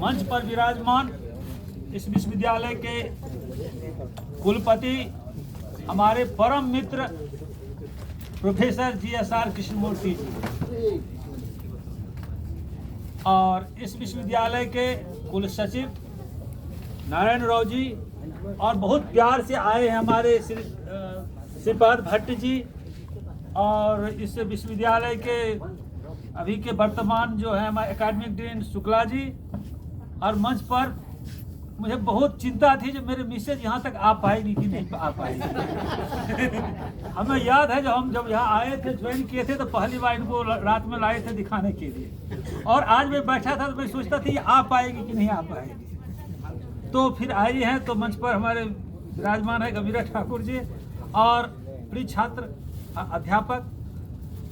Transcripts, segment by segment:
मंच पर विराजमान इस विश्वविद्यालय के कुलपति हमारे परम मित्र प्रोफेसर GSR कृष्णमूर्ति जी और इस विश्वविद्यालय के कुल सचिव नारायण राव जी और बहुत प्यार से आए हैं हमारे श्रीपाद भट्ट जी और इस विश्वविद्यालय के अभी के वर्तमान जो है हमारे एकेडमिक डीन शुक्ला जी। और मंच पर मुझे बहुत चिंता थी जो मेरे मिसेज यहाँ तक आ पाएगी कि नहीं आ पाएगी। हमें याद है जब यहाँ आए थे ज्वाइन किए थे तो पहली बार इनको रात में लाए थे दिखाने के लिए और आज मैं बैठा था तो मैं सोचता था ये आ पाएगी कि नहीं आ पाएगी। तो फिर आई हैं तो मंच पर हमारे विराजमान है गंभीरा ठाकुर जी और प्रिय छात्र अध्यापक।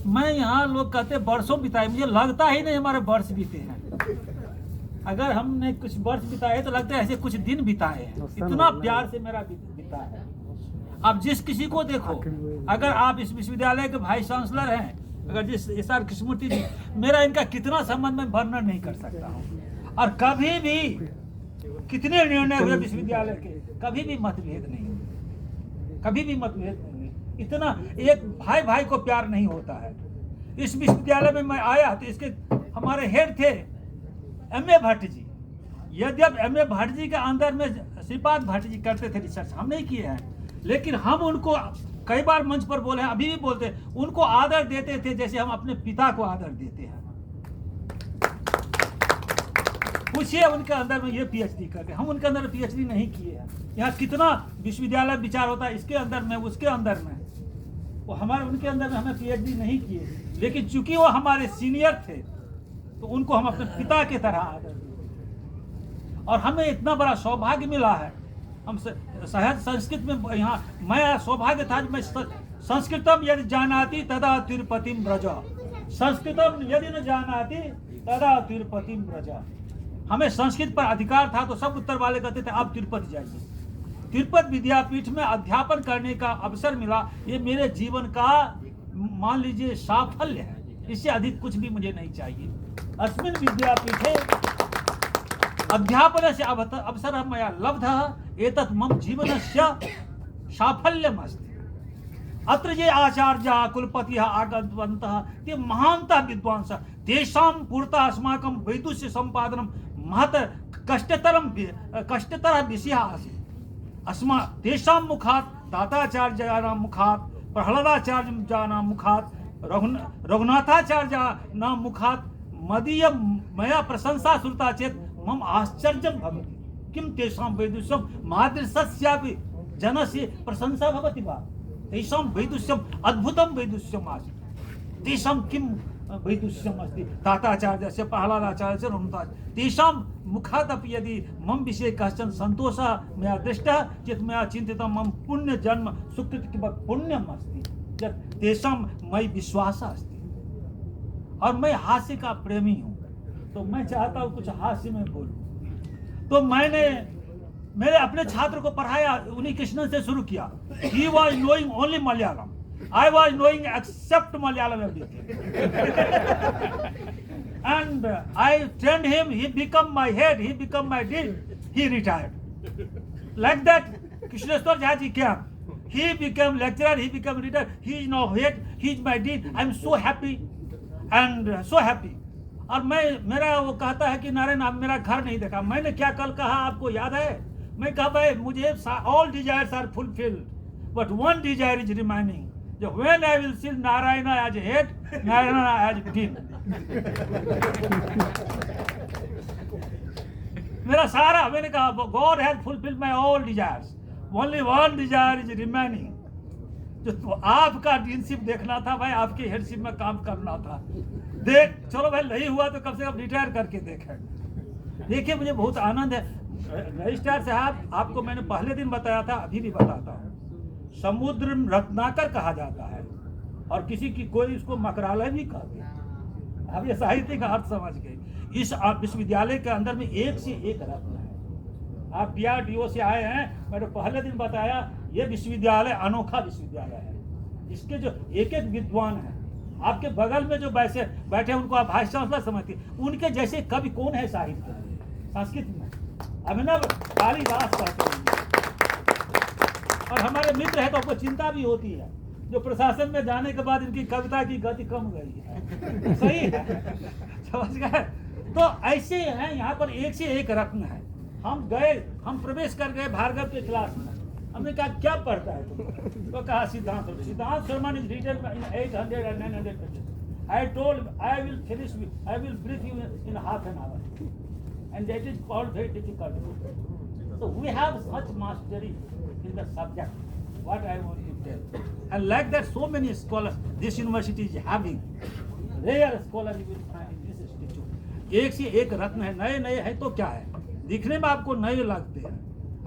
मैं यहाँ लोग कहते वर्षों बिताए, मुझे लगता ही नहीं हमारे वर्ष बीते हैं। अगर हमने कुछ वर्ष बिताए तो लगता है ऐसे कुछ दिन बिताए हैं। इतना प्यार से मेरा बीता है। अब जिस किसी को देखो, अगर आप इस विश्वविद्यालय के वाइस चांसलर हैं, अगर जिस SR कृष्णमूर्ति जी, मेरा इनका कितना संबंध में वर्णन नहीं कर सकता हूँ। और कभी भी कितने निर्णय हुए विश्वविद्यालय के, कभी भी मतभेद नहीं हुए, कभी भी मतभेद नहीं हुए। इतना एक भाई भाई को प्यार नहीं होता है। इस विश्वविद्यालय में मैं आया तो इसके हमारे हेड थे MA भट्ट जी। यद्यप MA भट्ट जी के अंदर में श्रीपाद भट्ट जी करते थे रिसर्च, हम नहीं किए हैं, लेकिन हम उनको कई बार मंच पर बोले हैं, अभी भी बोलते हैं, उनको आदर देते थे जैसे हम अपने पिता को आदर देते हैं। पूछिए उनके अंदर में ये PhD करके, हम उनके अंदर PhD नहीं किए हैं। यहाँ कितना विश्वविद्यालय विचार होता है, इसके अंदर में उसके अंदर में, वो हमारे उनके अंदर में हमें PhD नहीं किए, लेकिन चूंकि वो हमारे सीनियर थे तो उनको हम अपने पिता की तरह आदर देते। और हमें इतना बड़ा सौभाग्य मिला है, हम सहज संस्कृत में यहाँ मैं सौभाग्य था, मैं संस्कृतम यदि जानाति तदा तिरुपतिम ब्रज, संस्कृतम यदि न जानाति तदा तिरुपतिम ब्रज। हमें संस्कृत पर अधिकार था तो सब उत्तर वाले कहते थे आप तिरुपति जाइए। तिरुपति विद्यापीठ में अध्यापन करने का अवसर मिला, ये मेरे जीवन का मान लीजिए साफल्य है। इससे अधिक कुछ भी मुझे नहीं चाहिए। अस्मिन् विद्यापीठे अध्यापनस्य अवसरः मया लब्धः, एतत् मम जीवनस्य साफल्यमस्ति। अत्र ये आचार्याः कुलपतिः आगतवन्तः ते महान्तः विद्वांसः, तेषां पुरतः अस्माकं वैदुष्य सम्पादनं महत् कष्टतरः विषयः आसीत्। तेषां मुखात् ताताचार्याणां मुखात्, प्रह्लादाचार्याणां मुखात्, रघुनाथाचार्याणां मुखात् मदीय मया प्रशंसा श्रुता चेत् मम आश्चर्यं भवति। किं तेषां वैदुष्यं मादृशस्यापि जनस्य प्रशंसा भवति वा? तेषां वैदुष्यम् अद्भुतं वैदुष्यम् आसीत्। तेषां किं वैदुष्यम् अस्ति? ताताचार्यस्य, प्रह्लादाचार्यस्य, रघुनाथाचार्यस्य, तेषां मुखादपि यदि मम विषये कश्चन सन्तोषः मया दृष्टः चेत् मया चिन्तितं मम पुण्यजन्म सुकृत किमपि पुण्यम् अस्ति, यत् तेषां मयि विश्वासः अस्ति। और मैं हास्य का प्रेमी हूँ, तो मैं चाहता हूँ कुछ हास्य में बोलूँ। तो मैंने मेरे अपने छात्र को पढ़ाया, उन्हीं कृष्णन से शुरू किया। He was knowing only Malayalam, I was knowing except Malayalam everything. And I trained him, he became my head, he became my dean, he retired. Like that, Krishneshwar Jhaji came. He became lecturer, he became retired, he is now head, he is my dean. I am so happy and so happy. और मेरा वो कहता है कि नारायण आप मेरा घर नहीं देखा। मैंने क्या कल कहा आपको याद है? मैं कहा भाई मुझे all desires are fulfilled, but one desire is remaining. जो when I will see Narayana as head, Narayana as dean. मेरा सारा, मैंने कहा God has fulfilled my all desires, only one desire is remaining. जो तो आपका डीनशिप देखना था भाई, आपके हेडशिप में काम करना था। देख चलो भाई नहीं हुआ तो कम से कम रिटायर करके देखें। देखिए मुझे बहुत आनंद है। रजिस्ट्रार साहब आपको मैंने पहले दिन बताया था, अभी भी बताता हूँ, समुद्र रत्नाकर कहा जाता है और किसी की कोई इसको मकरालय भी कहते हैं। अब ये साहित्य का अर्थ समझ गए। इस विश्वविद्यालय के अंदर में एक से एक रत्न है। आप DRDO से आए हैं, मैंने पहले दिन बताया, ये विश्वविद्यालय अनोखा विश्वविद्यालय है। इसके जो एक एक विद्वान हैं, आपके बगल में जो बैठे उनको आप वाइस चांसलर समझते, उनके जैसे कवि कौन है साहित्य में? संस्कृत में अभिनव कालिदास कहते हैं। और हमारे मित्र है तो आपको चिंता भी होती है, जो प्रशासन में जाने के बाद इनकी कविता की गति कम गई है। सही है, समझ गए। तो ऐसे हैं, यहाँ पर एक से एक रत्न है। हम गए, हम प्रवेश कर गए भार्गव के क्लास में। हमने कहा क्या पढ़ता है तुम? तो कहा Siddhant Sharma is written in 800 and 900 pages. I told I will finish with, I will brief you in half an hour, and that is called very difficult. So we have such mastery in the subject. What I want to tell, and like that, so many scholars this university is having. Rare scholar you will find in this institute. एक से एक रत्न है, नए नए है तो क्या है, दिखने में आपको नए लगते हैं।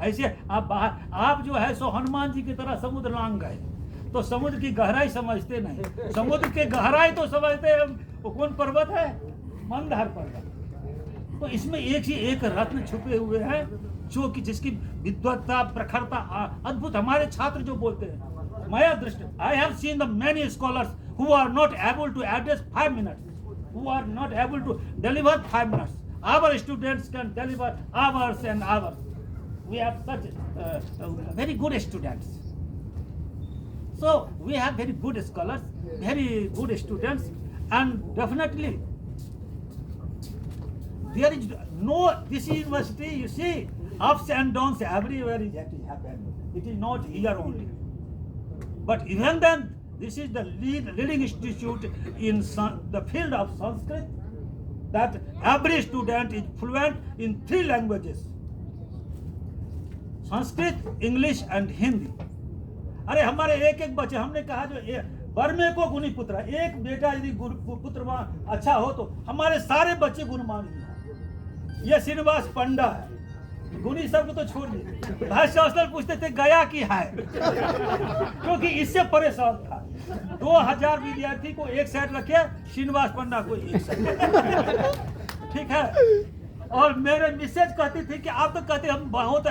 ऐसे आप बाहर, आप जो है सो हनुमान जी की तरह समुद्र लांग गए तो समुद्र की गहराई समझते नहीं, समुद्र के गहराई तो समझते हैं। वो कौन पर्वत है? मंदहर पर्वत। तो इसमें एक से एक रत्न छुपे हुए हैं, जो कि जिसकी विद्वत्ता, प्रखरता अद्भुत। हमारे छात्र जो बोलते हैं, मैं Drishti, I have seen the many scholars who are not able to address 5 minutes, who are not able to deliver 5 minutes. Our students can deliver hours and hours. We have such very good students. So we have very good scholars, very good students, and definitely there is no, this university, you see, ups and downs everywhere is happening. It is not here only. But even then, this is the leading institute in the field of Sanskrit, that every student is fluent in 3 languages, Sanskrit, English and Hindi. अरे हमारे एक एक बच्चे, हमने कहा जो बर्मे को गुणी पुत्र, एक बेटा यदि पुत्र अच्छा हो तो हमारे सारे बच्चे गुणमानी हैं। ये श्रीनिवास पंडा है, गुणी सब को तो छोड़िए। वाइस चांसलर पूछते थे गया की है, क्योंकि इससे परेशान था। 2000 विद्यार्थी को एक साइड रखे, श्रीनिवास पंडा को एक साइड। ठीक है। और मेरे मिसेज कहती थी कि आप तो कहते हम बहुत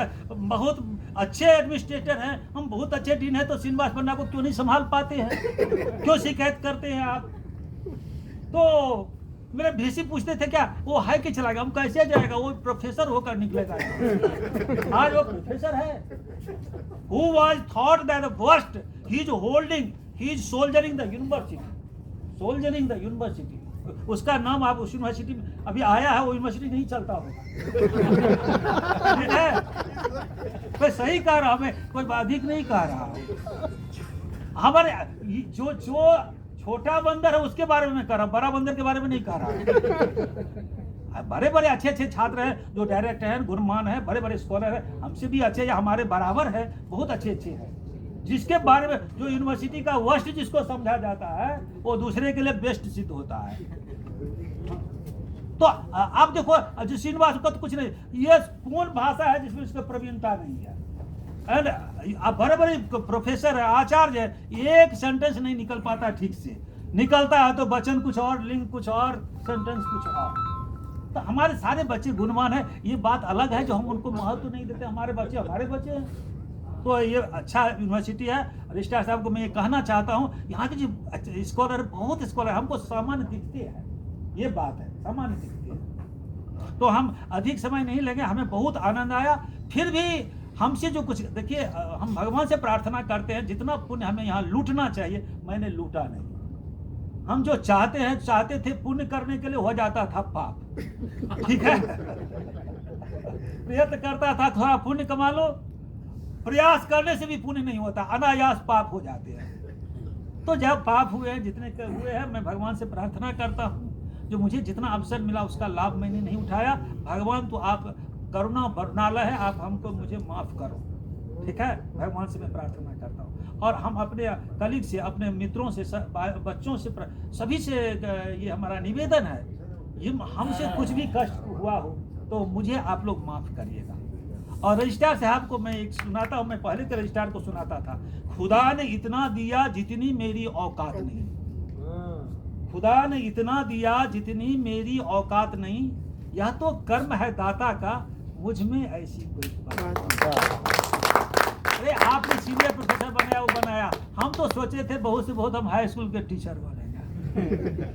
अच्छे एडमिनिस्ट्रेटर हैं, हम बहुत अच्छे डीन हैं, तो श्रीनिवास पंडा को क्यों नहीं संभाल पाते हैं, क्यों शिकायत करते हैं आप? तो मेरे भीसी पूछते थे क्या वो है कि चला गया, हम कैसे जाएगा, वो प्रोफेसर होकर निकलेगा। आज वो प्रोफेसर है। Who was thought that the worst, he is holding, he is soldiering the university. उसका नाम आप उस यूनिवर्सिटी में अभी आया है, वो यूनिवर्सिटी नहीं चलता होगा। मैं सही कह रहा हूँ, मैं कोई अधिक नहीं कह रहा। हमारे जो छोटा बंदर है उसके बारे में कह रहा हूँ, बड़ा बंदर के बारे में नहीं कह रहा। बड़े बड़े अच्छे अच्छे छात्र हैं जो डायरेक्ट हैं, गुणमान है, बड़े बड़े स्कॉलर हैं, हमसे भी अच्छे या हमारे बराबर है, बहुत अच्छे अच्छे हैं। जिसके बारे में जो यूनिवर्सिटी का वर्स्ट जिसको समझा जाता है, वो दूसरे के लिए बेस्ट सिद्ध होता है। तो आप देखो, जो श्रीनिवास का तो कुछ नहीं, ये कौन भाषा है जिसमें इसका प्रवीणता नहीं है। एंड बड़े बड़े प्रोफेसर है, आचार्य है, एक सेंटेंस नहीं निकल पाता ठीक से, निकलता है तो वचन कुछ और, लिंग कुछ और, सेंटेंस कुछ और। तो हमारे सारे बच्चे गुणवान है, ये बात अलग है जो हम उनको महत्व नहीं देते। हमारे बच्चे हैं। तो ये अच्छा यूनिवर्सिटी है। रजिस्ट्रार साहब को मैं ये कहना चाहता हूँ, यहाँ के जो स्कॉलर, बहुत स्कॉलर हमको सामान्य दिखते हैं, ये बात है, सामान्य दिखते हैं। तो हम अधिक समय नहीं लेंगे, हमें बहुत आनंद आया। फिर भी हमसे जो कुछ, देखिए हम भगवान से प्रार्थना करते हैं जितना पुण्य हमें यहाँ लूटना चाहिए, मैंने लूटा नहीं। हम जो चाहते थे पुण्य करने के लिए, हो जाता था पाप। ठीक है, प्रयत्न करता था थोड़ा पुण्य कमा लो, प्रयास करने से भी पुण्य नहीं होता, अनायास पाप हो जाते हैं। तो जब पाप हुए हैं, जितने हुए हैं, मैं भगवान से प्रार्थना करता हूँ, जो मुझे जितना अवसर मिला उसका लाभ मैंने नहीं उठाया। भगवान तो आप करुणा बरनाला है, आप हमको मुझे माफ करो। ठीक है, भगवान से मैं प्रार्थना करता हूँ। और हम अपने कलीग से, अपने मित्रों से, बच्चों से, सभी से ये हमारा निवेदन है, ये हमसे कुछ भी कष्ट हुआ हो तो मुझे आप लोग माफ करिएगा। और रजिस्ट्रार साहब को मैं एक सुनाता हूँ, मैं पहले के रजिस्ट्रार को सुनाता था। खुदा ने इतना दिया जितनी मेरी औकात नहीं, खुदा ने इतना दिया जितनी मेरी औकात नहीं, यह तो कर्म है दाता का, मुझ में ऐसी कोई बात। अरे आपने सीनियर प्रोफेसर बनाया, वो बनाया, हम तो सोचे थे बहुत से बहुत हम हाई स्कूल के टीचर बनेंगे।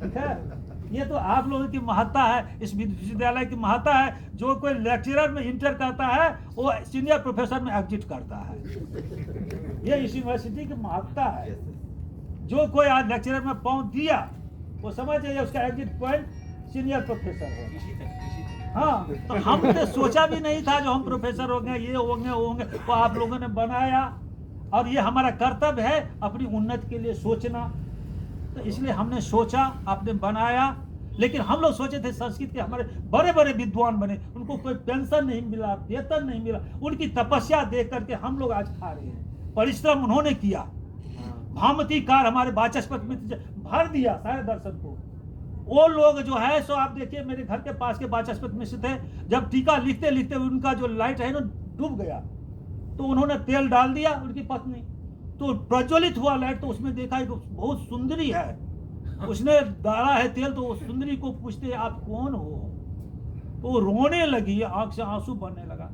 ठीक है, ये तो आप लोगों की महत्ता है, इस विश्वविद्यालय की महत्ता है। जो कोई लेक्चरर में इंटर करता है वो सीनियर प्रोफेसर में एग्जिट करता है। ये इस यूनिवर्सिटी की महत्ता है। जो कोई आज लेक्चरर में पहुंच दिया वो समझ जाइए उसका एग्जिट पॉइंट सीनियर प्रोफेसर हो। हाँ, तो हम तो सोचा भी नहीं था जो हम प्रोफेसर होंगे, ये होंगे वो होंगे, वो आप लोगों ने बनाया। और ये हमारा कर्तव्य है अपनी उन्नति के लिए सोचना। तो इसलिए हमने सोचा, आपने बनाया। लेकिन हम लोग सोचे थे संस्कृत के हमारे बड़े बड़े विद्वान बने, उनको कोई पेंशन नहीं मिला, वेतन नहीं मिला। उनकी तपस्या देख करके हम लोग आज खा रहे हैं। परिश्रम उन्होंने किया। भामती कार हमारे वाचस्पति मित्र भर दिया सारे दर्शन को। वो लोग जो है सो आप देखिए, मेरे घर के पास के वाचस्पति मिश्र थे, जब टीका लिखते लिखते उनका जो लाइट है ना डूब गया, तो उन्होंने तेल डाल दिया। उनकी पत्नी तो प्रज्वलित हुआ लाइट, तो उसमें देखा एक बहुत सुंदरी है, उसने डाला है तेल। तो उस सुंदरी को पूछते आप कौन हो, तो वो रोने लगी, आंख से आंसू बहने लगा।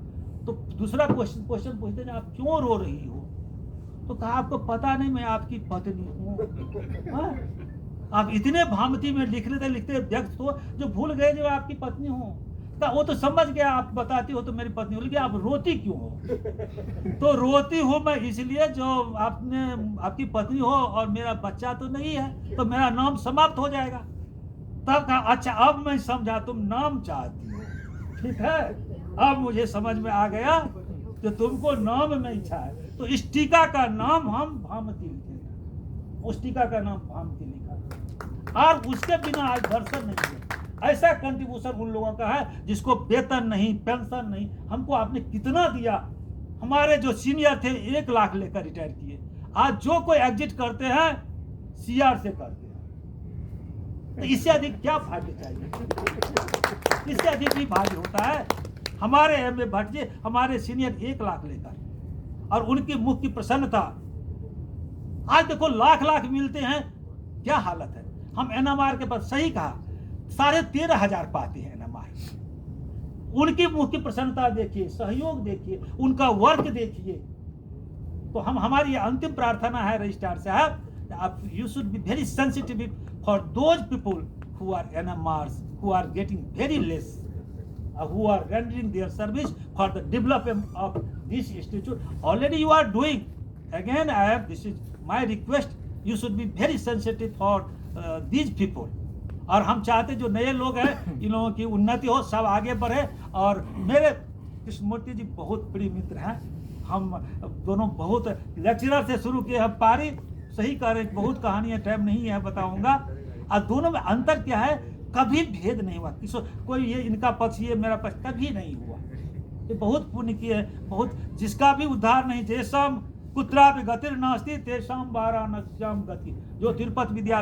तो दूसरा क्वेश्चन पूछते हैं आप क्यों रो रही हो, तो कहा आपको पता नहीं मैं आपकी पत्नी हूँ। आप इतने भामती में लिखते लिखते व्यक्त हो जो भूल गए जो आपकी पत्नी हो। वो तो समझ गया आप बताती हो तो मेरी पत्नी हो, लेकिन आप रोती क्यों हो? तो रोती हूँ मैं इसलिए जो आपकी पत्नी हो और मेरा बच्चा तो नहीं है, तो मेरा नाम समाप्त हो जाएगा। तब कहा अच्छा अब मैं समझा तुम नाम चाहती हो, ठीक है, अब मुझे समझ में आ गया कि तुमको नाम में इच्छा है। तो इस टीका का नाम हम भामती लिखेंगे, उस टीका का नाम भामती लिखा, और उसके बिना आज दर्शन नहीं है। ऐसा कंट्रीब्यूशन उन लोगों का है जिसको वेतन नहीं, पेंशन नहीं। हमको आपने कितना दिया? हमारे जो सीनियर थे 1 लाख लेकर रिटायर किए। आज जो कोई एग्जिट करते हैं सीआर से करते हैं। तो इससे अधिक क्या भाग्य चाहिए? इससे अधिक भी भाग्य होता है। हमारे एम ए भट्ट जी हमारे सीनियर 1 लाख लेकर, और उनकी मुख की प्रसन्नता। आज देखो लाख लाख मिलते हैं, क्या हालत है। हम एनएमआर के पास, सही कहा, 13,500 पाते हैं एनएमआर। उनकी मुख की प्रसन्नता देखिए, सहयोग देखिए, उनका वर्क देखिए। तो हमारी अंतिम प्रार्थना है रजिस्ट्रार साहब, आप you should be very sensitive for those people who are NMRs, who are getting very less, who are rendering their service for the development of this institute. Already you are doing. Again, this is my request. You should be very sensitive for these people. और हम चाहते जो नए लोग हैं इन लोगों की उन्नति हो, सब आगे बढ़े। और मेरे कृष्णमूर्ति जी बहुत प्रिय मित्र हैं। हम दोनों बहुत लेक्चरर से शुरू किए, हम पारी सही कह रहे, बहुत कहानियाँ टाइम नहीं है बताऊंगा। और दोनों में अंतर क्या है, कभी भेद नहीं हुआ। कोई ये इनका पक्ष ये मेरा पक्ष कभी नहीं हुआ। ये बहुत पुण्य किए, बहुत जिसका भी उद्धार नहीं। जैसम कुत्रापि गतिर्नास्ति तेषां वाराणस्याम गति, जो तिरुपति विद्या